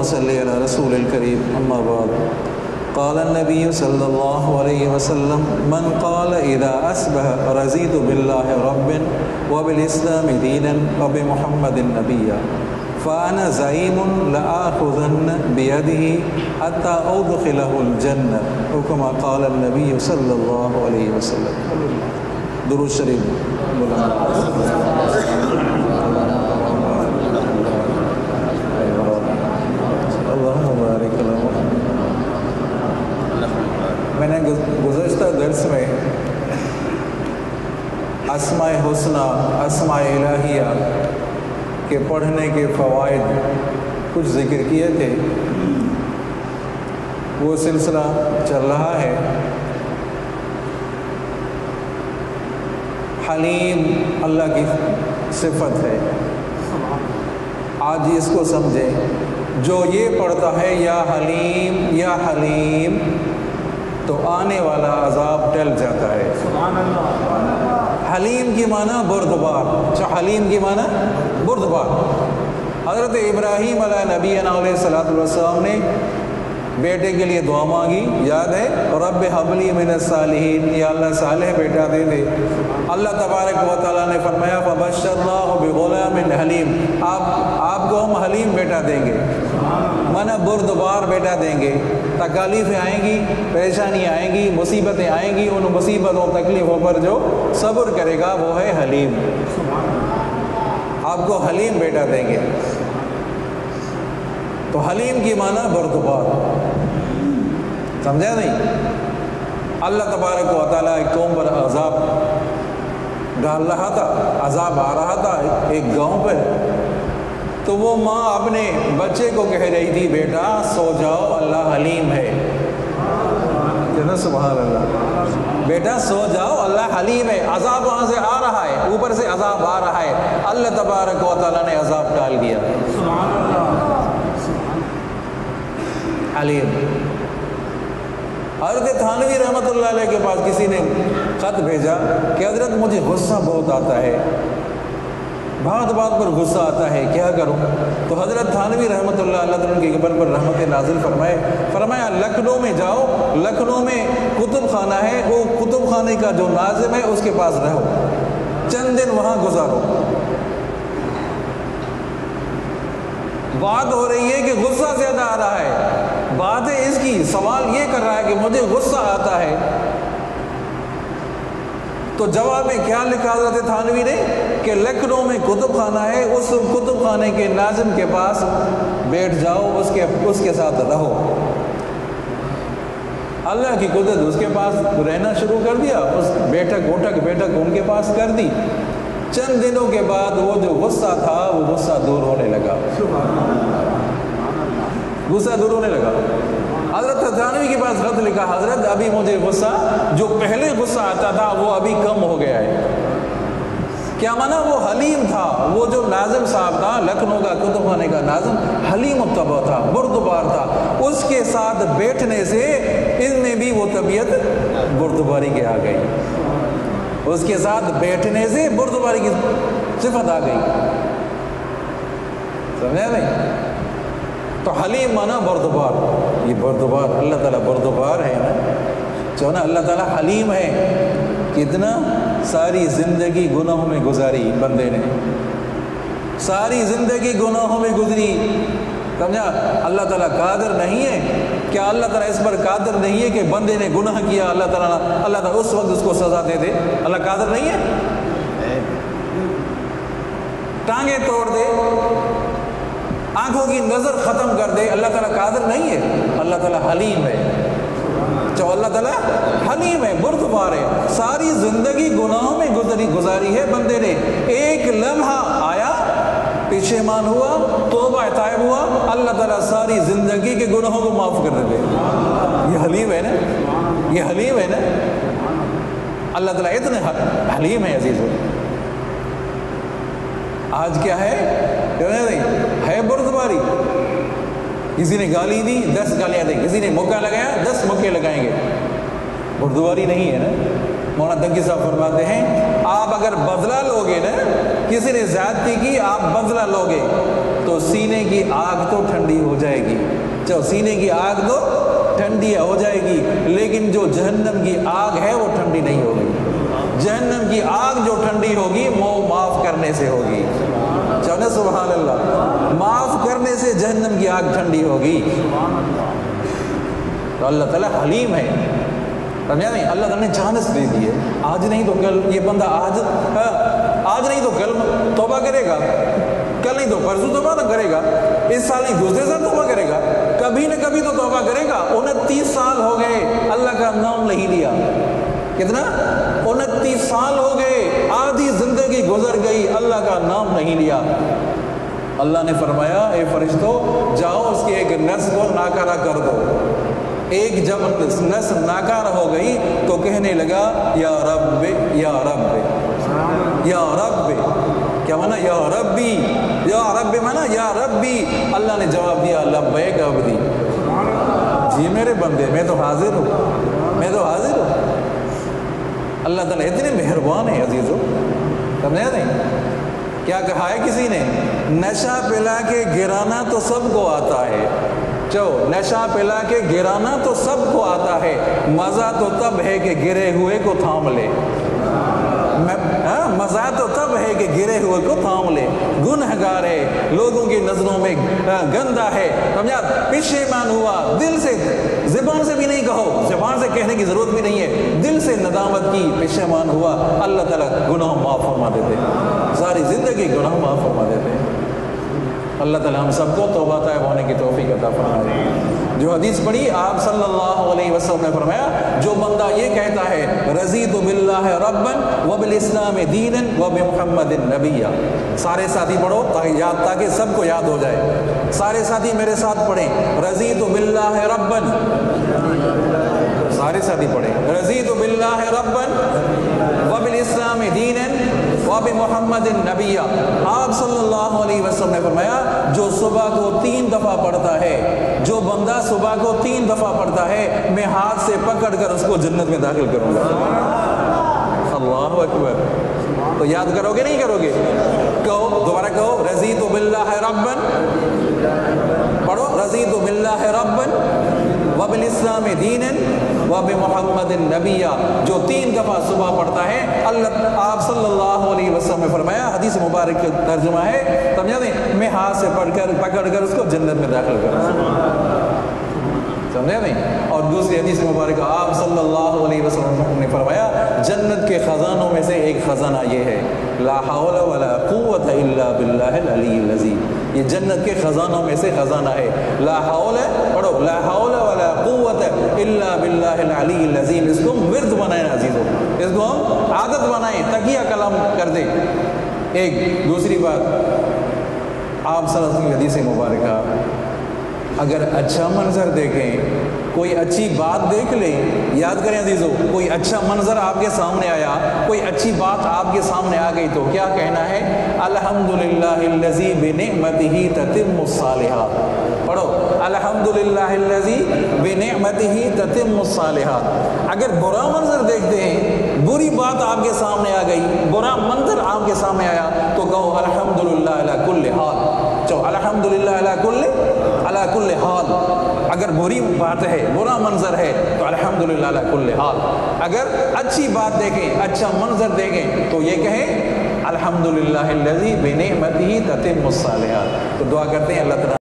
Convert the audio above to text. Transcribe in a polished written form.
صل علی رسول الکریم اما بعد قال النبی صلی اللہ علیہ وسلم من قال اذا اصبح رضیت باللہ رب وبالاسلام دینا وبمحمد نبیا فانا زعیم لآخذن بیدہ حتی ادخلہ الجنہ کما قال النبی صلی اللہ علیہ وسلم۔ درود شریف میں نے گزشتہ درس میں اسماء حسنہ اسماء الہیہ کے پڑھنے کے فوائد کچھ ذکر کیے تھے، وہ سلسلہ چل رہا ہے۔ حلیم اللہ کی صفت ہے، آج اس کو سمجھیں۔ جو یہ پڑھتا ہے یا حلیم یا حلیم تو آنے والا عذاب ٹل جاتا ہے۔ حلیم کی معنی بردبار، حلیم کی معنی بردبار۔ حضرت ابراہیم علیہ نبینا علیہ السلام نے بیٹے کے لیے دعا مانگی، یاد ہے؟ رب حب لی من الصالحین، یا اللہ صالح بیٹا دے دے۔ اللہ تبارک و تعالیٰ نے فرمایا فبشرناہ بغلام حلیم، آپ کو ہم حلیم بیٹا دیں گے، مانا بردبار بیٹا دیں گے۔ تکالیفیں آئیں گی، پریشانیاں آئیں گی، مصیبتیں آئیں گی، ان مصیبتوں تکلیفوں پر جو صبر کرے گا وہ ہے حلیم۔ آپ کو حلیم بیٹا دیں گے۔ تو حلیم کی معنی بردبار، سمجھا نہیں؟ اللہ تبارک و تعالیٰ ایک قوم پر عذاب ڈال رہا تھا، عذاب آ رہا تھا ایک گاؤں پر، تو وہ ماں اپنے بچے کو کہہ رہی تھی بیٹا سو جاؤ اللہ حلیم ہے۔ سبحان اللہ، بیٹا سو جاؤ اللہ حلیم ہے۔ عذاب وہاں سے آ رہا ہے، اوپر سے عذاب آ رہا ہے، اللہ تبارک و تعالیٰ نے عذاب ٹال دیا۔ حلیم۔ حضرت تھانوی رحمۃ اللہ علیہ کے پاس کسی نے خط بھیجا کہ حضرت مجھے غصہ بہت آتا ہے، بات بات پر غصہ آتا ہے، کیا کروں؟ تو حضرت تھانوی رحمۃ اللہ علیہ کے قبر پر رحمت نازل فرمایا لکھنؤ میں جاؤ، لکھنؤ میں کتب خانہ ہے، وہ کتب خانے کا جو ناظم ہے اس کے پاس رہو، چند دن وہاں گزارو۔ بات ہو رہی ہے کہ غصہ زیادہ آ رہا ہے، بات ہے اس کی، سوال یہ کر رہا ہے کہ مجھے غصہ آتا ہے۔ تو جواب میں کیا لکھا حضرت تھانوی نے کہ لکھنؤ میں کتب خانہ ہے، اس کتب خانے کے ناظم کے پاس بیٹھ جاؤ، اس کے ساتھ رہو۔ اللہ کی قدرت اس کے پاس رہنا شروع کر دیا، اس بیٹھک ان کے پاس کر دی۔ چند دنوں کے بعد وہ جو غصہ تھا وہ غصہ دور ہونے لگا، غصہ دور ہونے لگا۔ حضرت تھانوی کے پاس خط لکھا حضرت ابھی مجھے غصہ جو پہلے غصہ آتا تھا وہ ابھی کم ہو گیا ہے۔ کیا مانا؟ وہ حلیم تھا، وہ جو ناظم صاحب تھا لکھنؤ کا کتب خانے کا ناظم، حلیم الطبع تھا، بردبار تھا۔ اس کے ساتھ بیٹھنے سے ان میں بھی وہ طبیعت بردباری کی آ گئی، اس کے ساتھ بیٹھنے سے بردباری کی صفت آ گئی، سمجھا نہیں؟ تو حلیم مانا بردبار، یہ بردبار، اللہ تعالیٰ بردبار ہے نا، جو نا اللہ تعالیٰ حلیم ہے۔ کتنا ساری زندگی گناہوں میں گزاری بندے نے، ساری زندگی گناہوں میں گزری، سمجھا؟ اللہ تعالیٰ قادر نہیں ہے؟ کیا اللہ تعالیٰ اس پر قادر نہیں ہے کہ بندے نے گناہ کیا اللہ تعالیٰ اس وقت اس کو سزا دے دے؟ اللہ قادر نہیں ہے؟ ٹانگیں توڑ دے، آنکھوں کی نظر ختم کر دے، اللہ تعالیٰ قادر نہیں ہے؟ اللہ تعالیٰ حلیم ہے، جو اللہ تعالیٰ حلیم ہے، بردبار ہے۔ ساری زندگی گناہوں میں گزاری ہے بندے نے، ایک لمحہ آیا پشیمان ہوا، توبہ طائب ہوا، اللہ تعالیٰ ساری زندگی کے گناہوں کو معاف کر دے۔ یہ حلیم ہے نا، یہ حلیم ہے نا، اللہ تعالیٰ اتنے حلیم ہے عزیزو۔ آج کیا ہے بردباری، کسی نے گالی دی 10 گالیاں دیں، کسی نے موقع لگایا 10 موقع لگائیں گے، بردباری نہیں ہے نا۔ مولانا دنگی صاحب فرماتے ہیں آپ اگر بدلہ لوگے نا، کسی نے زیادتی کی آپ بدلہ لوگے تو سینے کی آگ تو ٹھنڈی ہو جائے گی، چلو سینے کی آگ تو ٹھنڈی ہو جائے گی، لیکن جو جہنم کی آگ ہے وہ ٹھنڈی نہیں ہوگی۔ جہنم کی آگ جو ٹھنڈی ہوگی وہ معاف کرنے سے ہوگی۔ چلو سبحان اللہ، معاف کرنے سے جہنم کی آگ ٹھنڈی ہوگی۔ تو اللہ تعالیٰ حلیم ہے، نہیں اللہ تعالیٰ نے چانس دے دی ہے۔ آج نہیں تو کل یہ بندہ آج نہیں تو کل توبہ کرے گا، کل نہیں تو پرسوں توبہ تو کرے گا، اس سال نہیں دوسرے سال توبہ کرے گا، کبھی نہ کبھی تو توبہ کرے گا۔ 29 سال ہو گئے اللہ کا نام نہیں لیا، کتنا 29 سال ہو گئے، آدھی زندگی گزر گئی اللہ کا نام نہیں لیا۔ اللہ نے فرمایا اے فرشتوں جاؤ اس کی ایک نس کو ناکارہ کر دو۔ ایک جب نس ناکارہ ہو گئی تو کہنے لگا یا رب یا رب یا رب، کیا مانا یا ربی، یا رب مانا یا ربی۔ اللہ نے جواب دیا لبیک عبدی، جی میرے بندے میں تو حاضر ہوں، میں تو حاضر ہوں۔ اللہ تعالیٰ اتنے مہربان ہیں عزیزو، سمجھے نہیں؟ کیا کہا ہے کسی نے، نشہ پلا کے گرانا تو سب کو آتا ہے، نشہ پلا کے گرانا تو سب کو آتا ہے، مزہ تو تب ہے کہ گرے ہوئے کو تھام لے، مزہ تو تب ہے کہ گرے ہوئے کو تھام لے۔ گنہگار ہے، لوگوں کی نظروں میں گندا ہے، سمجھا، پشیمان ہوا، دل سے، زبان سے بھی نہیں کہو، زبان سے کہنے کی ضرورت بھی نہیں ہے، دل سے ندامت کی، پشیمان ہوا، اللہ تعالیٰ گناہ معاف فرما دیتے، ساری زندگی گناہ معاف فرما دیتے۔ اللہ تعالیٰ ہم سب کو توبہ طائب ہونے کی توفیق عطا فرمائے۔ جو حدیث پڑھی آپ صلی اللہ علیہ وسلم نے فرمایا جو بندہ یہ کہتا ہے رضیت باللہ ربا وبالاسلام دینا وبمحمد نبیا، سارے ساتھی پڑھو تاکہ سب کو یاد ہو جائے، سارے ساتھی میرے ساتھ پڑھیں، رضیت باللہ ربا، سارے ساتھی پڑھیں، رضیت باللہ ربا وبالاسلام دینا وبمحمد نبیا۔ آپ صلی اللہ علیہ وسلم نے فرمایا جو صبح کو 3 دفعہ پڑھتا ہے، جو بندہ صبح کو 3 دفعہ پڑھتا ہے، میں ہاتھ سے پکڑ کر اس کو جنت میں داخل کروں گا۔ اللہ اکبر، تو یاد کرو گے نہیں کرو گے؟ کہو دوبارہ کہو، رضیت باللہ ربا، پڑھو رضیت باللہ ربا وبالاسلام دینا وبمحمد نبیا۔ جو 3 دفعہ صبح پڑھتا ہے، اللہ آپ صلی اللہ علیہ وسلم نے فرمایا، حدیث مبارک کا ترجمہ ہے، سمجھا نہیں، میں ہاتھ سے پکڑ کر اس کو جنت میں داخل کروں، سمجھا نہیں؟ اور دوسری حدیث مبارکہ آپ صلی اللہ علیہ وسلم نے فرمایا جنت کے خزانوں میں سے ایک خزانہ یہ ہے، لا حول ولا قوت الا باللہ العلی العظیم، یہ جنت کے خزانوں میں سے خزانہ ہے، لا حول، پڑھو لا حول ولا قوت الا باللہ العلی العظیم۔ اس کو ورد بنائیں عزیزو، اس کو ہم عادت بنائیں، تقیہ کلام کر دیں۔ ایک دوسری بات، آپ صلی اللہ علیہ وسلم کی حدیث مبارکہ، اگر اچھا منظر دیکھیں، کوئی اچھی بات دیکھ لیں، یاد کریں عزیزو، کوئی اچھا منظر آپ کے سامنے آیا، کوئی اچھی بات آپ کے سامنے آ گئی تو کیا کہنا ہے؟ الحمدللہ الذی بنعمتہ تتم الصالحات، پڑھو الحمدللہ الذی بنعمتہ تتم الصالحات۔ اگر برا منظر دیکھتے ہیں، بری بات آپ کے سامنے آ گئی، برا منظر آپ کے سامنے آیا تو کہو الحمدللہ علی کل حال، الحمدللہ علی کل حال۔ اگر بری بات ہے، برا منظر ہے تو الحمدللہ علی کل حال۔ اگر اچھی بات دیکھیں، اچھا منظر دیکھیں تو یہ کہیں الحمدللہ الذی بنعمتہ تتم الصالحات۔ تو دعا کرتے ہیں اللہ تعالیٰ